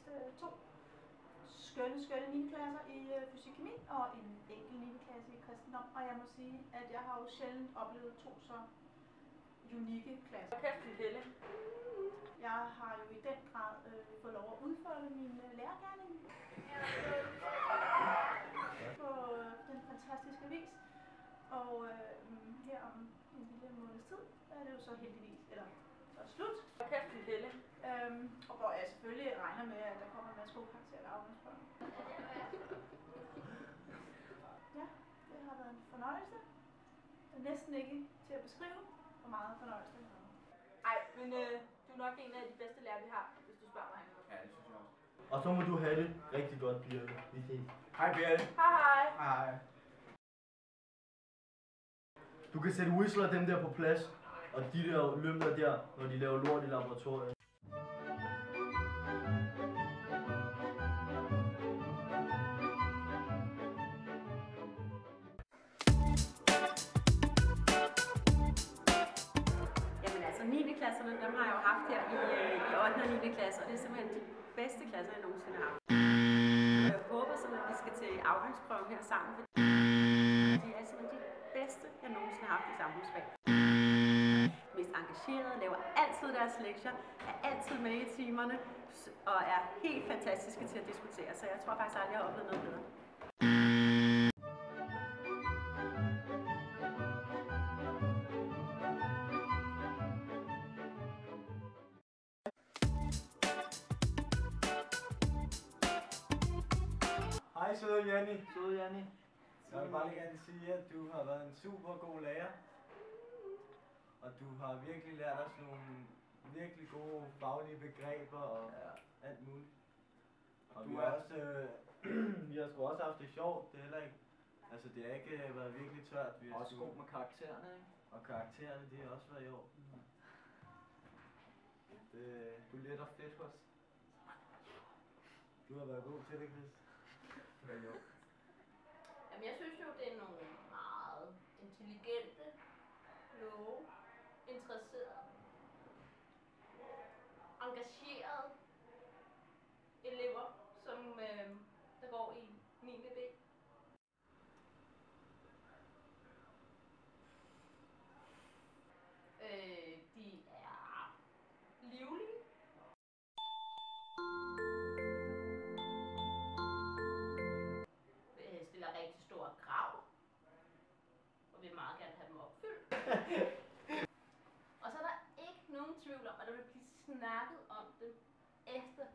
mest 2 skønne 9. klasser i fysik-kemi og en enkelt 9. klasse i kristendom. Og jeg må sige, at jeg har jo sjældent oplevet 2 så unikke klasser. Kæft, Pelle. Jeg har jo i den grad fået lov at udfolde min lærergerning på den fantastiske vis. Og her om en lille måneds tid er det jo så heldigvis, eller så slut. Kæft, Pelle. Og hvor jeg selvfølgelig regner med, at der kommer en masse gode karakterer af afgangsprøven. Ja, det har været en fornøjelse. Det er næsten ikke til at beskrive, hvor meget fornøjelse det har været. Ej, men du er nok en af de bedste lærere, vi har, hvis du spørger mig. Ja, det synes jeg også. Og så må du have det rigtig godt, Birte. Vi ses. Hej, Birte. Hej, hej. Hej. Du kan sætte Whistler dem der på plads, og de der lømler der, når de laver lort i laboratoriet. Jamen altså 9. klasserne, dem har jeg jo haft her i 8. og 9. klasse, og det er simpelthen de bedste klasser, jeg nogensinde har haft. Og jeg håber simpelthen, at vi skal til afgangsprøven her sammen, fordi de er simpelthen de bedste, jeg nogensinde har haft i samfundsfag. Mest engagerede, laver altid deres lektier, er altid med i timerne, og er helt fantastiske til at diskutere, så jeg tror faktisk aldrig, jeg har oplevet noget bedre. Hej søde Janni. Søde Janni. Jeg vil bare gerne sige, at du har været en super god lærer. Og du har virkelig lært os nogle virkelig gode faglige begreber og alt muligt. Og vi har også, vi har sgu også haft det sjovt, det er heller ikke, altså det har ikke været virkelig tørt. Vi har Også god med karaktererne, ikke? Og karaktererne, de har også været i år. Du er lidt og fedt hos. Du har været god til det, Chris. Ja, jo. Jamen, jeg synes jo, det er nogle meget intelligente, kloge, interesserede, engagerede elever, som der går i 9. B. De er livlige. Stiller rigtig store krav, og vil meget gerne have dem opfyldt. Og så er der ikke nogen tvivl om, at der vil blive snakket om dem efter